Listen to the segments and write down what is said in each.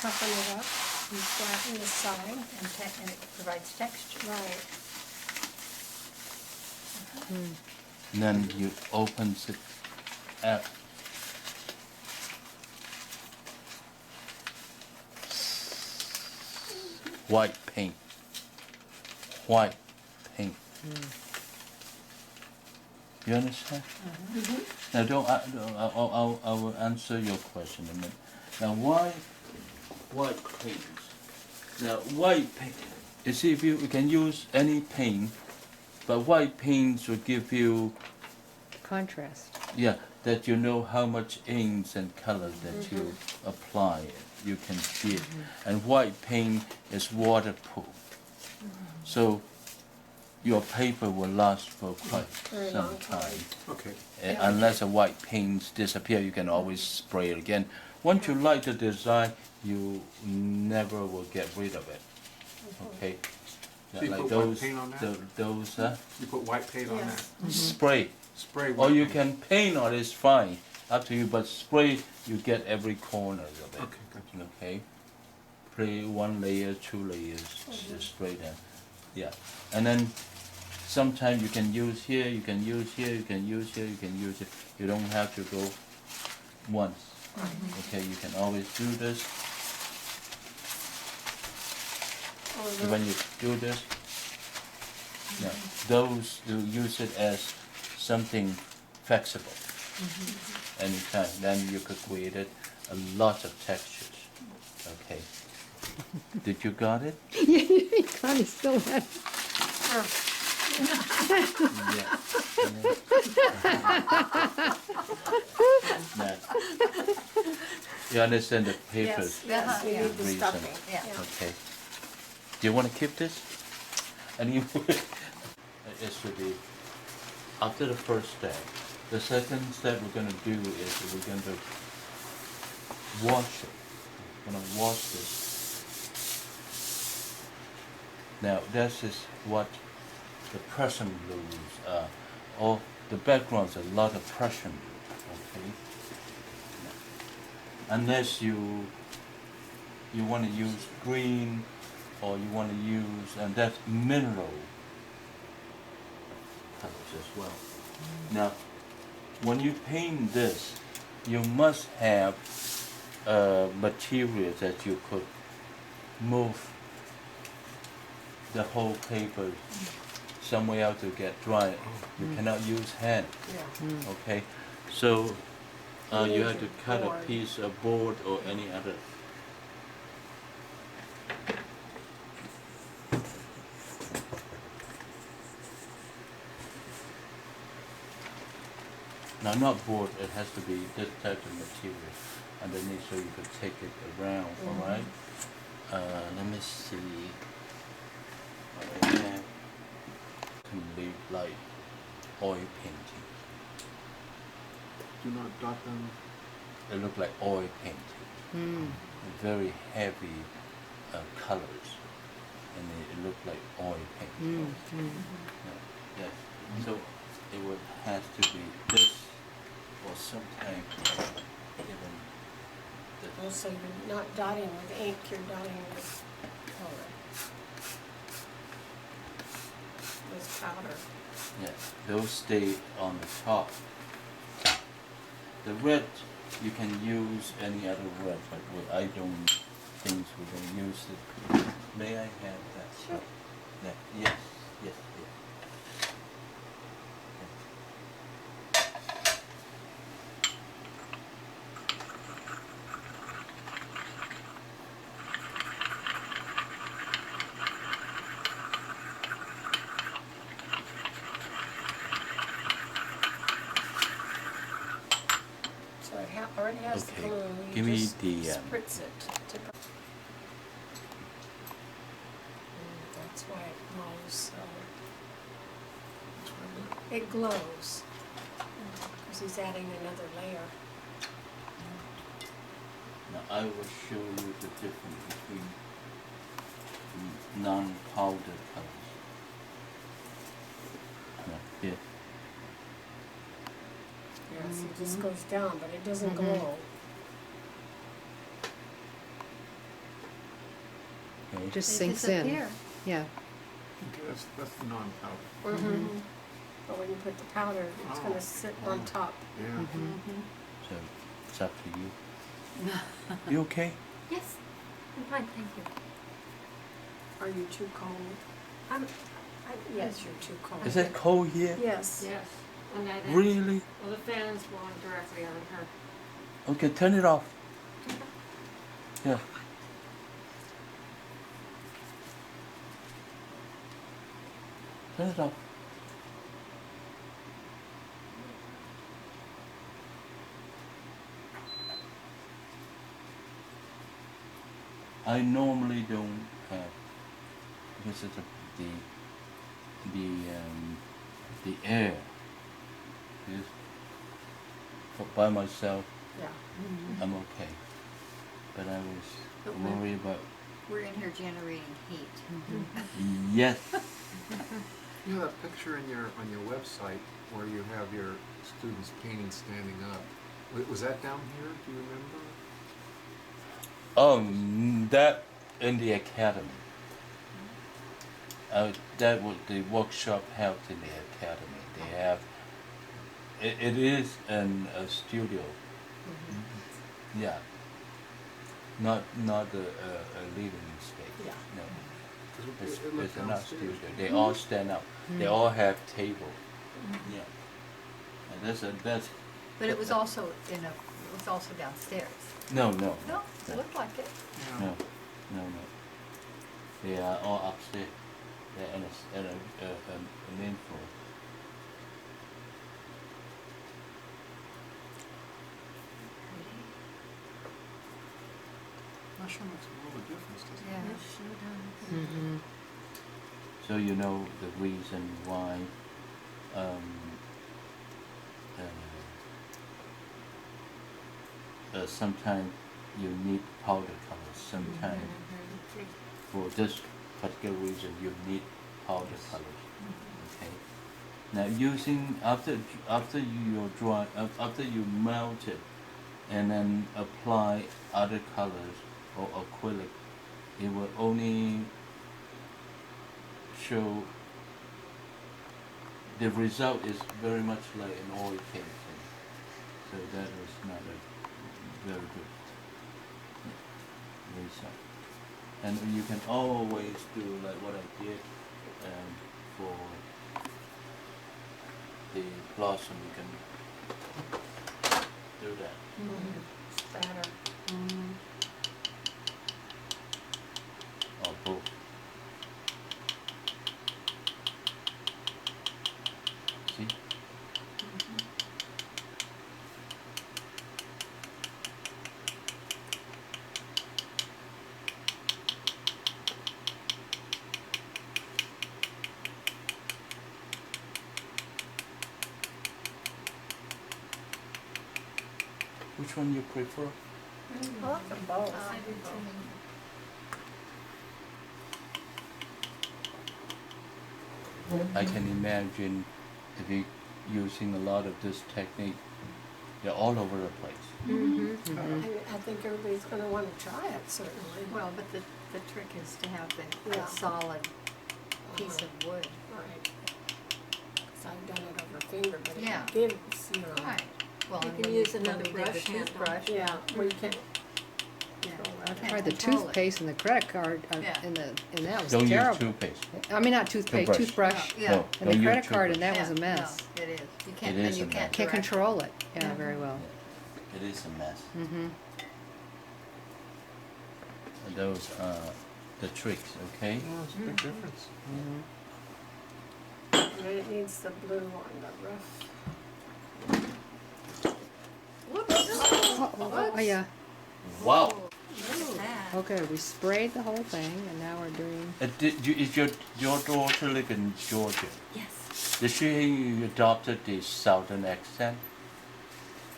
toughen it up, you flatten the side. And it provides texture. Right. And then you open it up. White paint. White paint. You understand? Now, I will answer your question in a minute. Now, why white paints? Now, white paint. You see, if you can use any paint, but white paints will give you, Contrast. yeah, that you know how much inks and color that you apply. You can see it. And white paint is waterproof. So your paper will last for quite Very some long time. Okay. Unless the white paints disappear, you can always spray it again. Once you like the design, you never will get rid of it. Okay? So you Like put those, white paint on that? those You put white paint on Yes. that? spray. Spray white Or you paint. can paint on it, it's fine, up to you. But spray, you get every corner of it. Okay, gotcha. Okay? Spray 1 layer, 2 layers, just spray them. Yeah. And then sometimes you can use here, you can use here, you can use here, you can use it. You don't have to go once. Okay, you can always do this. When you do this, yeah, those you use it as something flexible. Anytime, then you could create it a lot of textures. Okay. Did you got it? Connie still has. Yeah. Now, you understand the papers? Yes, We need the Reason. stuffing. Yeah. Okay. Do you want to keep this? Anyway, it should be after the first step. The second step we're going to do is we're going to wash it. We're going to wash this. Now, this is what the Prussian blues are. Or the background's a lot of Prussian blue. Okay. Unless you want to use green, or you want to use, and that's mineral colors as well. Now, when you paint this, you must have material that you could move the whole paper somewhere else to get dry. You cannot use hand. Okay, so you have to cut a piece of board or any other. Now, not board, it has to be this type of material underneath so you could take it around, all right? Let me see. What I have can be like oil painting. Do not dot them. It look like oil painting. Very heavy colors, and it look like oil painting. Yes. So it would have to be this, or sometimes even the Also, you're not dotting with ink, you're dotting with color. With powder. yeah, those stay on the top. The red you can use any other red, but I don't think we can use it. May I have that? Sure. That, yes, yes, yes. So it already has the Okay, glue, you give me just the, spritz it. That's why it glows so. It glows, because he's adding another layer. Now I will show you the difference between non-powdered colors. Now, here. Yes, it just goes down, but it doesn't glow. Okay. Just They sinks in. disappear. Yeah. Okay, that's the non-powder. Mm-hmm. But when you put the powder, it's Oh. gonna sit on top. Yeah. Mm-hmm. So it's up to you. You okay? Yes, I'm fine, thank you. Are you too cold? Yes, you're too cold. Is it cold here? Yes. Yes, on that end. Really? Well, the fan's blowing directly on her. Okay, turn it off. Yeah. Turn it off. I normally don't have because of the air. Yes. But by myself, Yeah. I'm okay. But I was But when- worried about We're in here generating heat. yes. You have that picture on your website where you have your students painting standing up. Was that down here? Do you remember? That in the academy. That was the workshop held in the academy. They have. It is in a studio. Yeah. Not a living space. Yeah. No. 'Cause It's it looked not downstairs. studio. They all stand up. They all have table. Yeah. And that's But it was also downstairs. no. No, it looked like it. Yeah. No. They are all upstairs. They're in a main floor. Mushroom makes a world of difference, doesn't Yeah. it? Sure does. Mm-hmm. So you know the reason why sometimes you need powder colors. Sometimes for this particular reason you need powder colors. Okay. Now using after you dry after you melt it and then apply other colors or acrylic, it will only show the result is very much like an oil painting. So that was not a very good result. And you can always do like what I did for the blossom. You can do that. Spatter. Or both. See? Which one you prefer? I like them both. I can imagine if you using a lot of this technique, they're all over the place. I think everybody's gonna wanna try it, certainly. Well, but the trick is to have the Yeah. solid piece of wood. Right. 'Cause I've done it over finger, but Yeah. it gives, you know. Right. Well, You and can when use when another we did brush the handle. toothbrush. Yeah, well, you can't. Yeah. I Can't Tried the control it. toothpaste and the credit card Yeah. and that was Don't terrible. use toothpaste. I mean, not toothpaste, Toothbrush. toothbrush. Yeah. No, And don't the use credit card, and toothbrush. that was a Yeah, mess. no, it is. You can't, It then is you a can't mess. Can't direct. control it. Yeah, Yeah. very well. It is a mess. Mm-hmm. And those are the tricks, okay? Yeah, it's a big difference. And then it needs the blue on the roof. Oh, yeah. Wow. Look at that. Okay, we sprayed the whole thing, and now we're doing. Is your daughter live in Georgia? Yes. Did she adopted the southern accent?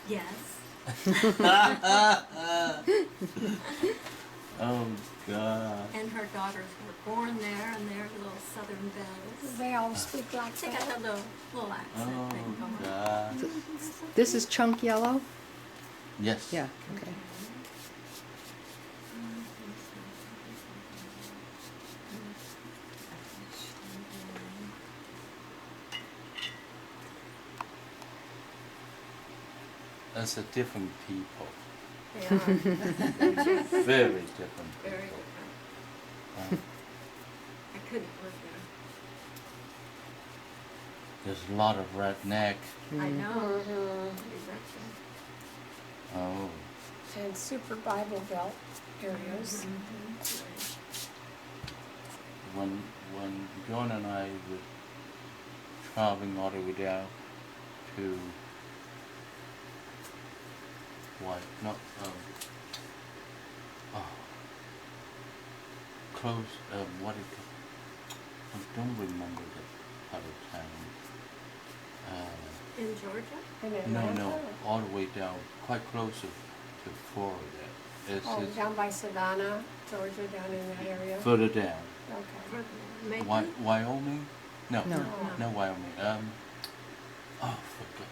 Yes. Oh God. And her daughters were born there, and they're little southern belles. They all speak like They got that. that little accent Oh thing going on. God. This is chunk yellow? Yes. Yeah, okay. That's a different people. They are. Very different Very people. different. I couldn't live There's a lot of redneck. there. I know. Mhm. Exactly. Oh. And super Bible Belt areas. When John and I were traveling all the way down to close what it I don't remember the part of town. In Georgia? In No, Atlanta? all the way down, quite close to Florida. It's Down by Savannah, Georgia, down in that area? further down. Okay. Macon? Wyoming? No, No. not Wyoming. Forgot.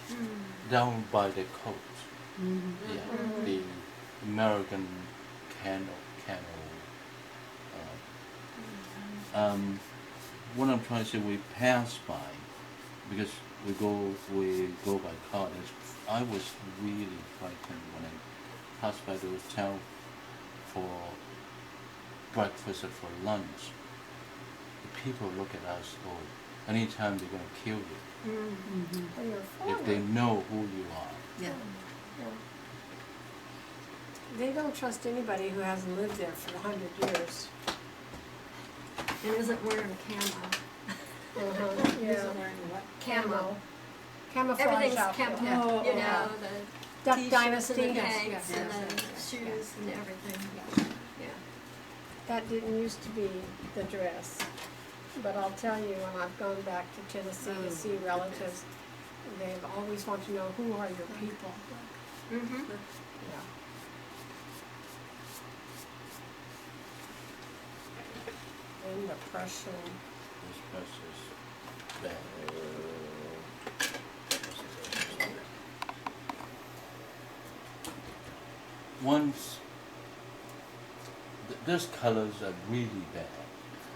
Mm. Down by the coast. Mhm. Yeah, Mhm. the American canal. What I'm trying to say, we passed by because we go by car. I was really frightened when I passed by those towns for breakfast or for lunch. The people look at us, anytime they're gonna kill you Mhm. Oh, you're if they foreign. know who you are. Yeah. Yeah. They don't trust anybody who hasn't lived there for 100 years. And isn't wearing camo. Yeah. Isn't wearing what? Camo. Camouflage Everything's outfit. camo. Oh, You yeah. know, the Duck t-shirts Dynasty. and the Yes, pants yes, and yes, the yes, shoes yes. and everything. Yeah. That didn't used to be the dress. But I'll tell you, when I've gone back to Tennessee to see relatives, they've always wanted to know, who are your people? Mm-hmm. Yeah. In the Prussian. This bus is bad. These colors are really bad.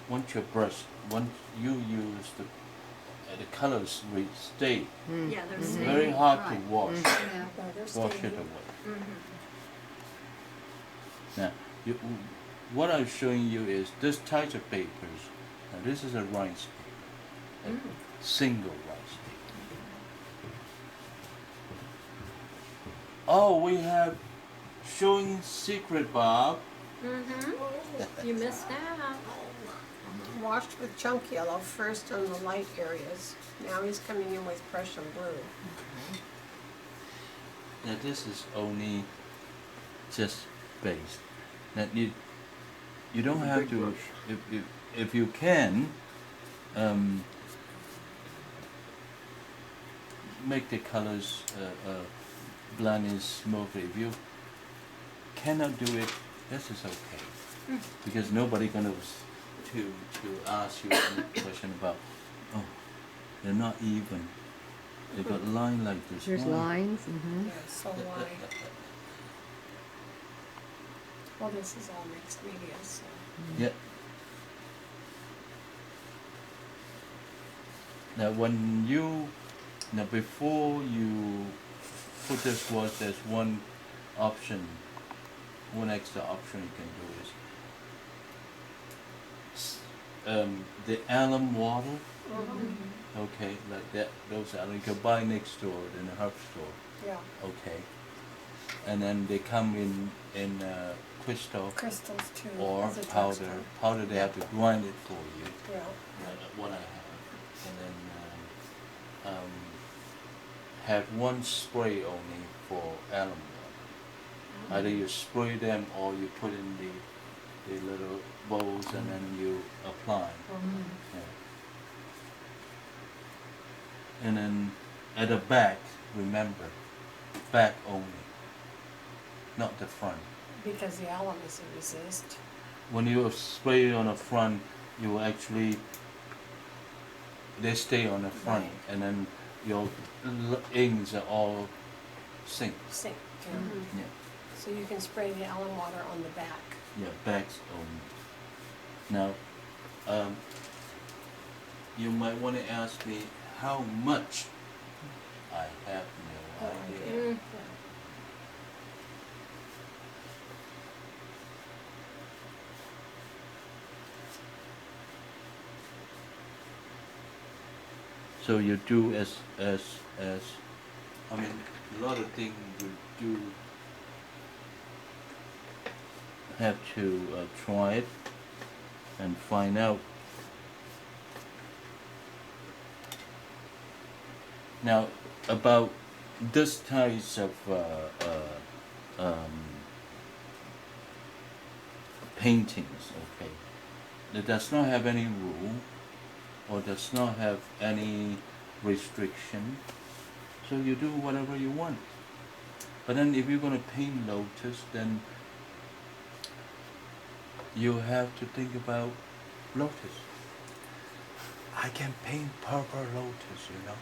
Once you use the colors will stay. Mm. Yeah, they're It's staying. very hard to Right. wash. Yeah. Yeah, they're Wash it staying. away. Mm-hmm. Now, what I'm showing you is this type of papers. Now, this is a rice paper, a single rice paper. Oh, we have showing secret, Bob. Mm-hmm. You missed out. Washed with chunk yellow first on the light areas. Now he's coming in with Prussian blue. Now this is only just base. Now you don't It's a have big to brush. if you can make the colors blend in smoothly. If you cannot do it, this is okay because nobody gonna to ask you a question about they're not even. They got line like this. There's Why? lines. Mm-hmm. Yeah, so why? Well, this is all mixed media, so. Yeah. Now before you put this wash, there's one option, one extra option you can do is the alum water. Okay, like that. Those alum you can buy next door in the herb store. Yeah, Okay, and then they come in crystal crystals too. or as a powder. drugstore. Powder they have to grind it for you. Yeah. What I have, and then have one spray only for alum water. Either you spray them or you put in the little bowls and then you apply. Yeah. And then at the back, remember, back only, not the front. Because the alum is a resist. When you spray it on the front, you will actually, they stay on the front, Right. and then your inks are all sink. Sink. Yeah. Yeah, So you can spray the alum water on the back. yeah, backs only. Now, you might want to ask me how much. I have no Mm. So you do as I mean, a lot of things you do have to try it and find out. Now, about this types of paintings, okay, that does not have any rule or does not have any restriction, so you do whatever you want. But then if you're going to paint lotus, then you have to think about lotus. I can paint purple lotus, you know.